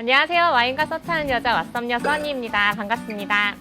안녕하세요. 와인과 서치하는 여자 왓썸녀 써니입니다. 반갑습니다.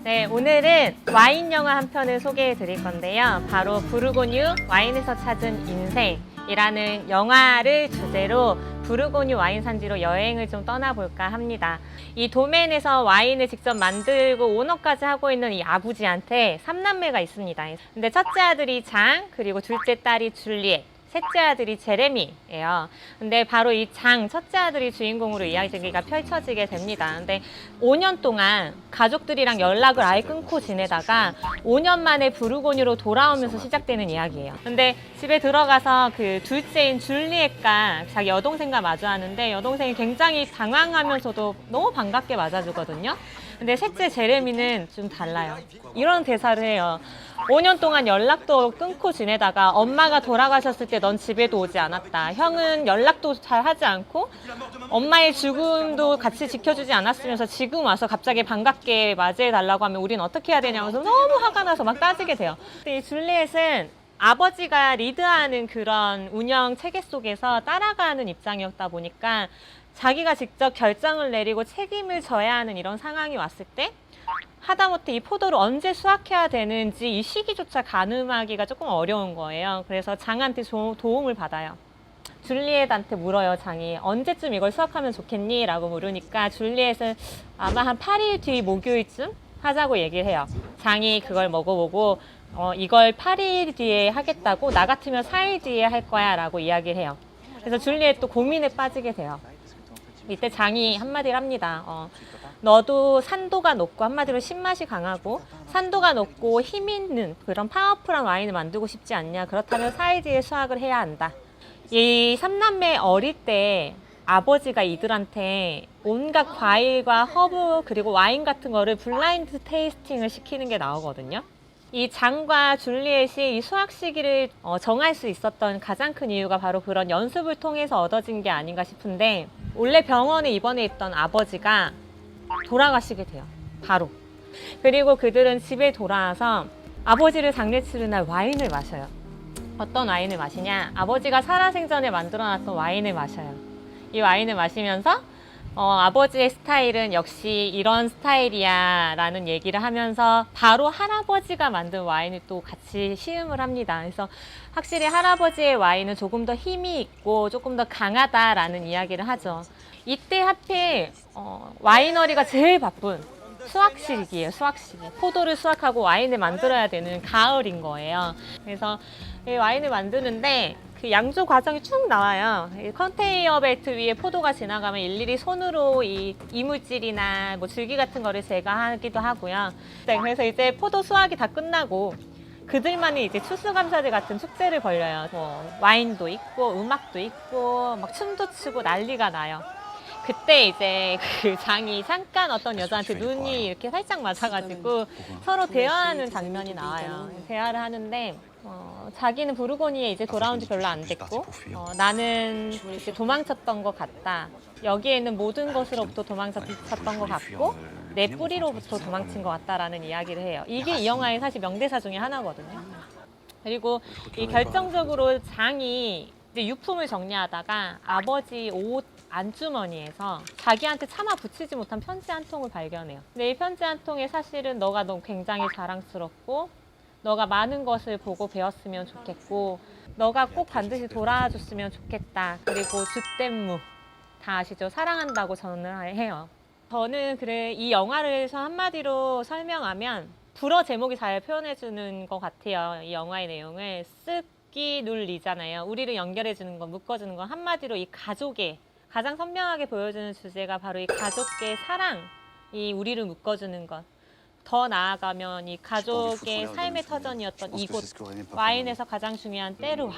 네, 오늘은 와인 영화 한 편을 소개해 드릴 건데요. 바로 부르고뉴 와인에서 찾은 인생이라는 영화를 주제로 부르고뉴 와인 산지로 여행을 좀 떠나볼까 합니다. 이 도멘에서 와인을 직접 만들고 오너까지 하고 있는 이 아버지한테 3남매가 있습니다. 근데 첫째 아들이 장, 그리고 둘째 딸이 줄리엣, 셋째 아들이 제레미예요. 근데 바로 이 장, 첫째 아들이 주인공으로 이야기가 펼쳐지게 됩니다. 근데 5년 동안 가족들이랑 연락을 아예 끊고 지내다가 5년 만에 부르고뉴로 돌아오면서 시작되는 이야기예요. 근데 집에 들어가서 그 둘째인 줄리엣과 자기 여동생과 마주하는데 여동생이 굉장히 당황하면서도 너무 반갑게 맞아주거든요. 근데 셋째 제레미는 좀 달라요. 이런 대사를 해요. 5년 동안 연락도 끊고 지내다가 엄마가 돌아가셨을 때 넌 집에도 오지 않았다. 형은 연락도 잘 하지 않고 엄마의 죽음도 같이 지켜주지 않았으면서 지금 와서 갑자기 반갑게 맞이해달라고 하면 우린 어떻게 해야 되냐면서 너무 화가 나서 막 따지게 돼요. 근데 이 줄리엣은 아버지가 리드하는 그런 운영 체계 속에서 따라가는 입장이었다 보니까 자기가 직접 결정을 내리고 책임을 져야 하는 이런 상황이 왔을 때 하다못해 이 포도를 언제 수확해야 되는지 이 시기조차 가늠하기가 조금 어려운 거예요. 그래서 장한테 도움을 받아요. 줄리엣한테 물어요, 장이. 언제쯤 이걸 수확하면 좋겠니? 라고 물으니까 줄리엣은 아마 한 8일 뒤 목요일쯤 하자고 얘기를 해요. 장이 그걸 먹어보고 이걸 8일 뒤에 하겠다고, 나 같으면 4일 뒤에 할 거야 라고 이야기를 해요. 그래서 줄리엣도 고민에 빠지게 돼요. 이때 장이 한마디를 합니다. 너도 산도가 높고, 한마디로 신맛이 강하고 산도가 높고 힘 있는 그런 파워풀한 와인을 만들고 싶지 않냐? 그렇다면 4일 뒤에 수확을 해야 한다. 이 삼남매 어릴 때 아버지가 이들한테 온갖 과일과 허브 그리고 와인 같은 거를 블라인드 테이스팅을 시키는 게 나오거든요. 이 장과 줄리엣이 이 수확 시기를 정할 수 있었던 가장 큰 이유가 바로 그런 연습을 통해서 얻어진 게 아닌가 싶은데, 원래 병원에 입원해 있던 아버지가 돌아가시게 돼요. 바로. 그리고 그들은 집에 돌아와서 아버지를 장례치른 날 와인을 마셔요. 어떤 와인을 마시냐? 아버지가 살아생전에 만들어놨던 와인을 마셔요. 이 와인을 마시면서 아버지의 스타일은 역시 이런 스타일이야 라는 얘기를 하면서 바로 할아버지가 만든 와인을 또 같이 시음을 합니다. 그래서 확실히 할아버지의 와인은 조금 더 힘이 있고 조금 더 강하다라는 이야기를 하죠. 이때 하필 와이너리가 제일 바쁜 수확 시기예요. 수확 시기. 포도를 수확하고 와인을 만들어야 되는 가을인 거예요. 그래서 이 와인을 만드는데 그 양조 과정이 쭉 나와요. 이 컨테이너 벨트 위에 포도가 지나가면 일일이 손으로 이 이물질이나 뭐 줄기 같은 거를 제거하기도 하고요. 네, 그래서 이제 포도 수확이 다 끝나고 그들만이 이제 추수감사절 같은 축제를 벌려요. 와인도 있고 음악도 있고 막 춤도 추고 난리가 나요. 그때 이제 그 장이 잠깐 어떤 여자한테 눈이 이렇게 살짝 맞아가지고 서로 대화하는 장면이 나와요. 대화를 하는데 자기는 부르고뉴에 이제 돌아온 지 별로 안 됐고 나는 이렇게 도망쳤던 것 같다. 여기에 있는 모든 것으로부터 도망쳤던 것 같고 내 뿌리로부터 도망친 것 같다라는 이야기를 해요. 이게 이 영화의 사실 명대사 중에 하나거든요. 그리고 이 결정적으로 장이 이제 유품을 정리하다가 아버지 옷 안주머니에서 자기한테 차마 붙이지 못한 편지 한 통을 발견해요. 근데 이 편지 한 통에 사실은 너가 너무 굉장히 자랑스럽고 너가 많은 것을 보고 배웠으면 좋겠고 너가 꼭 반드시 돌아와줬으면 좋겠다. 그리고 주댐무 다 아시죠? 사랑한다고 전을 해요. 저는 이 영화를서 한마디로 설명하면 불어 제목이 잘 표현해주는 것 같아요. 이 영화의 내용을 쓱기 눌리잖아요. 우리를 연결해주는 거, 묶어주는 거. 한마디로 이 가족의 가장 선명하게 보여주는 주제가 바로 이 가족의 사랑이 우리를 묶어주는 것. 더 나아가면 이 가족의 삶의 터전이었던 이곳, 와인에서 가장 중요한 때르와,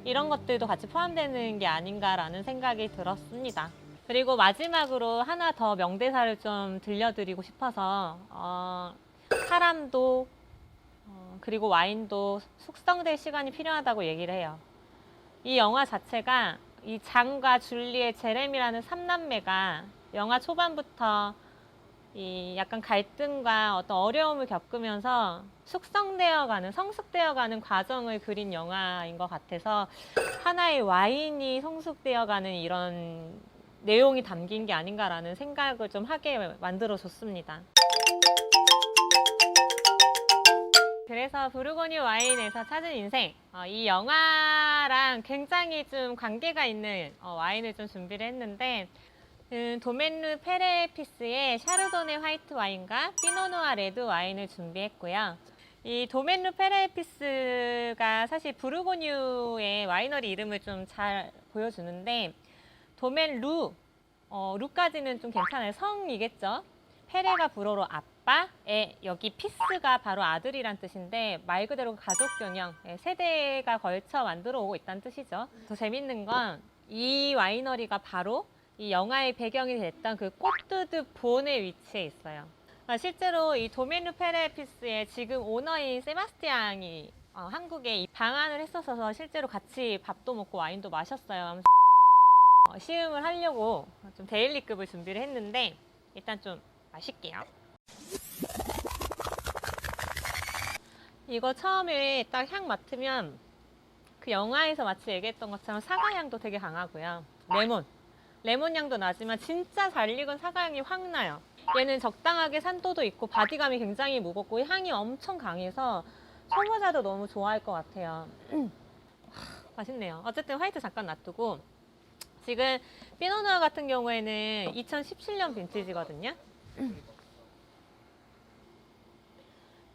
이런 것들도 같이 포함되는 게 아닌가라는 생각이 들었습니다. 그리고 마지막으로 하나 더 명대사를 좀 들려드리고 싶어서 사람도 그리고 와인도 숙성될 시간이 필요하다고 얘기를 해요. 이 영화 자체가 이 장과 줄리엣, 제레미라는 삼남매가 영화 초반부터 이 약간 갈등과 어떤 어려움을 겪으면서 숙성되어가는, 성숙되어가는 과정을 그린 영화인 것 같아서 하나의 와인이 성숙되어가는 이런 내용이 담긴 게 아닌가라는 생각을 좀 하게 만들어줬습니다. 그래서 부르고뉴 와인에서 찾은 인생, 이 영화랑 굉장히 좀 관계가 있는 와인을 좀 준비를 했는데, 도멘누 페레피스의 샤르도네 화이트 와인과 피노누아 레드 와인을 준비했고요. 이 도멘누 페레피스가 사실 부르고뉴의 와이너리 이름을 좀 잘 보여주는데, 도멘루, 루까지는 좀 괜찮아요. 성이겠죠. 페레가 불어로 아빠, 여기 피스가 바로 아들이란 뜻인데 말 그대로 가족 균형, 세대가 걸쳐 만들어 오고 있다는 뜻이죠. 더 재밌는 건 이 와이너리가 바로 이 영화의 배경이 됐던 그 꼬뜨드 본의 위치에 있어요. 실제로 이 도메누 페레피스의 지금 오너인 세바스티앙이 한국에 방한을 했었어서 실제로 같이 밥도 먹고 와인도 마셨어요. 시음을 하려고 좀 데일리급을 준비를 했는데 일단 좀 마실게요. 이거 처음에 딱 향 맡으면 그 영화에서 마치 얘기했던 것처럼 사과 향도 되게 강하고요. 레몬 향도 나지만 진짜 잘 익은 사과 향이 확 나요. 얘는 적당하게 산도도 있고 바디감이 굉장히 무겁고 향이 엄청 강해서 초보자도 너무 좋아할 것 같아요. 맛있네요. 어쨌든 화이트 잠깐 놔두고, 지금 피노누아 같은 경우에는 2017년 빈티지거든요.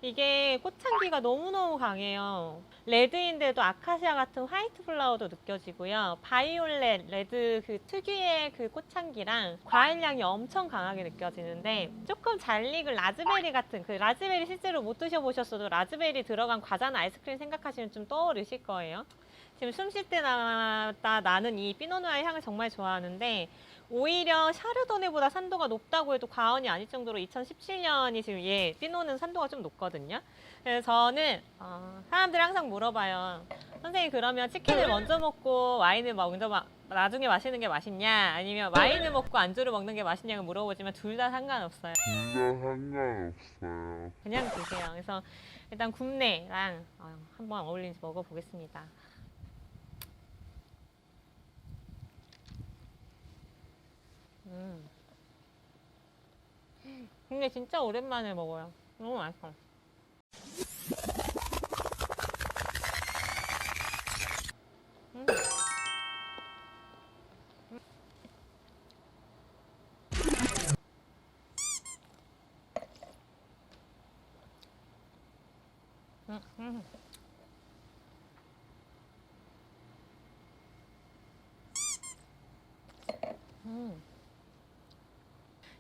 이게 꽃향기가 너무너무 강해요. 레드인데도 아카시아 같은 화이트 플라워도 느껴지고요. 바이올렛, 레드 그 특유의 그 꽃향기랑 과일향이 엄청 강하게 느껴지는데, 조금 잘 익은 라즈베리 같은, 그 라즈베리 실제로 못 드셔보셨어도 라즈베리 들어간 과자나 아이스크림 생각하시면 좀 떠오르실 거예요. 지금 숨 쉴 때마다 나는 이 피노누아의 향을 정말 좋아하는데, 오히려 샤르도네보다 산도가 높다고 해도 과언이 아닐 정도로 2017년이 지금 피노는 산도가 좀 높거든요. 그래서 저는 사람들이 항상 물어봐요. 선생님, 그러면 치킨을 먼저 먹고 와인을 먼저 나중에 마시는 게 맛있냐, 아니면 와인을 먹고 안주를 먹는 게 맛있냐고 물어보지만 둘 다 상관없어요. 그냥 드세요. 그래서 일단 굽네랑 한번 어울리는지 먹어보겠습니다. 근데 진짜 오랜만에 먹어요. 너무 맛있어.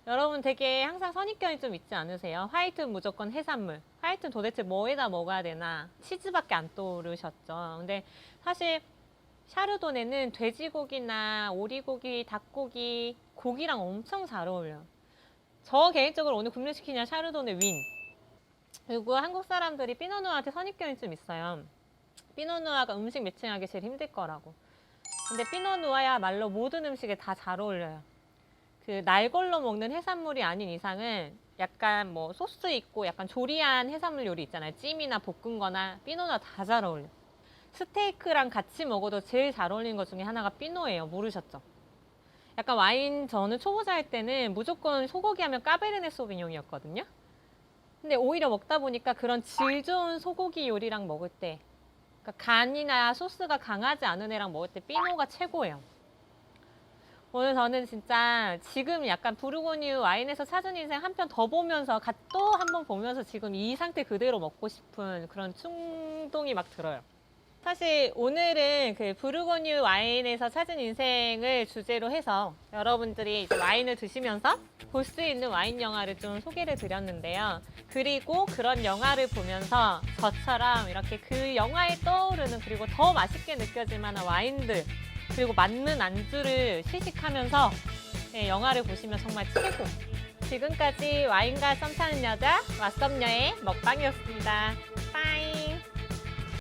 여러분 되게 항상 선입견이 좀 있지 않으세요? 화이트는 무조건 해산물. 화이트는 도대체 뭐에다 먹어야 되나? 치즈밖에 안 떠오르셨죠? 근데 사실 샤르도네는 돼지고기나 오리고기, 닭고기, 고기랑 엄청 잘 어울려요. 저 개인적으로 오늘 굽네치킨이랑 샤르도네 윈. 그리고 한국 사람들이 피노누아한테 선입견이 좀 있어요. 피노누아가 음식 매칭하기 제일 힘들 거라고. 근데 피노누아야말로 모든 음식에 다 잘 어울려요. 그 날걸로 먹는 해산물이 아닌 이상은 약간 뭐 소스 있고 약간 조리한 해산물 요리 있잖아요. 찜이나 볶은 거나 피노누아 다 잘 어울려. 스테이크랑 같이 먹어도 제일 잘 어울리는 것 중에 하나가 피노예요. 모르셨죠? 약간 와인, 저는 초보자 할 때는 무조건 소고기 하면 까베르네 소비뇽이었거든요. 근데 오히려 먹다 보니까 그런 질 좋은 소고기 요리랑 먹을 때, 그러니까 간이나 소스가 강하지 않은 애랑 먹을 때 피노가 최고예요. 오늘 저는 진짜 지금 약간 부르고뉴 와인에서 찾은 인생 한 편 더 보면서 또 한 번 보면서 지금 이 상태 그대로 먹고 싶은 그런 충동이 막 들어요. 사실 오늘은 그 부르고뉴 와인에서 찾은 인생을 주제로 해서 여러분들이 이제 와인을 드시면서 볼 수 있는 와인 영화를 좀 소개를 드렸는데요. 그리고 그런 영화를 보면서 저처럼 이렇게 그 영화에 떠오르는, 그리고 더 맛있게 느껴질 만한 와인들, 그리고 맞는 안주를 시식하면서 영화를 보시면 정말 최고. 지금까지 와인과 썸 타는 여자 왓썸녀의 먹방이었습니다.